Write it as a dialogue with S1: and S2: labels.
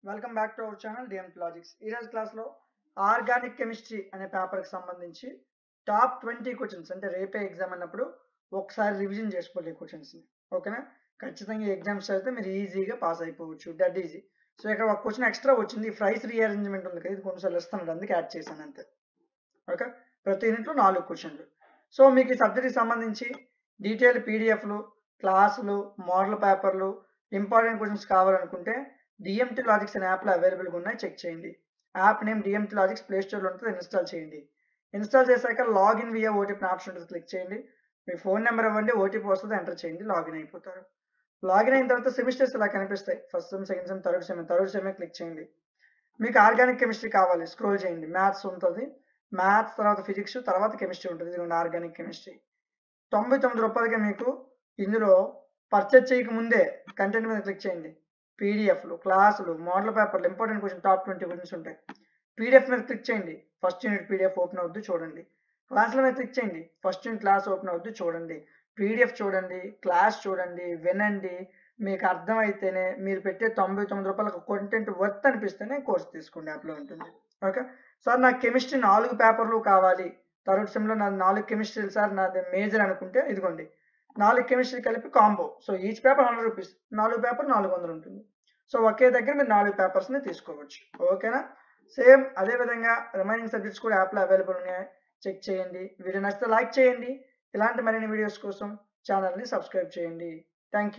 S1: Welcome back to our channel DMT logics. ఈరోజు క్లాస్లో organic chemistry అనే పేపర్కి సంబంధించి టాప్ 20 క్వశ్చన్స్ అంటే రేపే ఎగ్జామ్ అన్నప్పుడు ఒకసారి రివిజన్ చేసుకోవాలి క్వశ్చన్స్ని. ఓకేనా? ఖచ్చితంగా ఎగ్జామ్స్ అయితే మీరు ఈజీగా పాస్ అయిపోవచ్చు, డెడ్ ఈజీ. సో ఇక్కడ ఒక క్వశ్చన్ ఎక్స్ట్రా వచ్చింది, ఫ్రైస్ రీఅరేంజ్మెంట్ ఉంది కదా, ఇది కొన్నిసార్లు ఇస్తున్నాడు, అందుకే యాడ్ చేశాను అంతే. ఓకే, ప్రతి యూనిట్లో 4 క్వశ్చన్లు. సో మీకు ఈ సబ్జెక్ట్కి సంబంధించి డీటెయిల్ పీడిఎఫ్లు, క్లాసులు, మోడల్ పేపర్లు, ఇంపార్టెంట్ క్వశ్చన్స్ కావాలనుకుంటే డిఎంటీ లాజిక్స్ అనే యాప్లో అవైలబుల్గా ఉన్నాయి, చెక్ చేయండి. App name DMT logics play స్టోర్లో ఉంటుంది, ఇన్స్టాల్ చేయండి. ఇన్స్టాల్ చేశాక లాగిన్ వియా ఓటీపీ ఆప్షన్ ఉంటుంది, క్లిక్ చేయండి. మీ ఫోన్ నెంబర్ ఇవ్వండి, ఓటీపీ వస్తుంది, ఎంటర్ చేయండి, లాగిన్ అయిపోతారు. లాగిన్ అయిన తర్వాత సెమిస్టర్స్ ఇలా కనిపిస్తాయి, first sem, second sem, third sem click చేయండి. మీకు ఆర్గానిక్ కెమిస్ట్రీ కావాలి, స్క్రోల్ చేయండి, మ్యాథ్స్ ఉంటుంది, మ్యాథ్స్ తర్వాత ఫిజిక్స్ తర్వాత కెమిస్ట్రీ ఉంటుంది. ఇది ఆర్గానిక్ కెమిస్ట్రీ 99 రూపాయలకి మీకు ఇందులో పర్చేజ్ చేయక ముందే కంటెంట్ మీద క్లిక్ చేయండి. పీడిఎఫ్లు, క్లాసులు, మోడల్ పేపర్లు, ఇంపార్టెంట్ క్వశ్చన్, టాప్ 20 క్వశ్చన్స్ ఉంటాయి. పీడిఎఫ్ మీద క్లిక్ చేయండి, ఫస్ట్ యూనిట్ పీడిఎఫ్ ఓపెన్ అవుద్ది, చూడండి. క్లాసుల మీద క్లిక్ చేయండి, ఫస్ట్ యూనిట్ క్లాస్ ఓపెన్ అవుద్ది, చూడండి. పీడిఎఫ్ చూడండి, క్లాస్ చూడండి, వినండి. మీకు అర్థమైతేనే మీరు పెట్టే 99 రూపాయలకు కంటెంట్ వర్త్ అనిపిస్తేనే కోర్స్ తీసుకోండి, యాప్లో ఉంటుంది. ఓకే సార్, నాకు కెమిస్ట్రీ 4 పేపర్లు కావాలి, థర్డ్ సెమ్లో నాది 4 కెమిస్ట్రీలు సార్, నాది మేజర్ అనుకుంటే ఇదిగోండి 4 కెమిస్ట్రీ కలిపి combo. So each paper 100 rupees, 4 paper 400 ఉంటుంది. సో ఒకే దగ్గర మీరు 4 పేపర్స్ని తీసుకోవచ్చు. ఓకేనా? సేమ్ అదే విధంగా రిమైనింగ్ సబ్జెక్ట్స్ కూడా యాప్లో అవైలబుల్ ఉన్నాయి, చెక్ చేయండి. వీడియో నచ్చితే లైక్ చేయండి. ఇలాంటి మరిన్ని వీడియోస్ కోసం ఛానల్ని సబ్స్క్రైబ్ చేయండి. Thank you.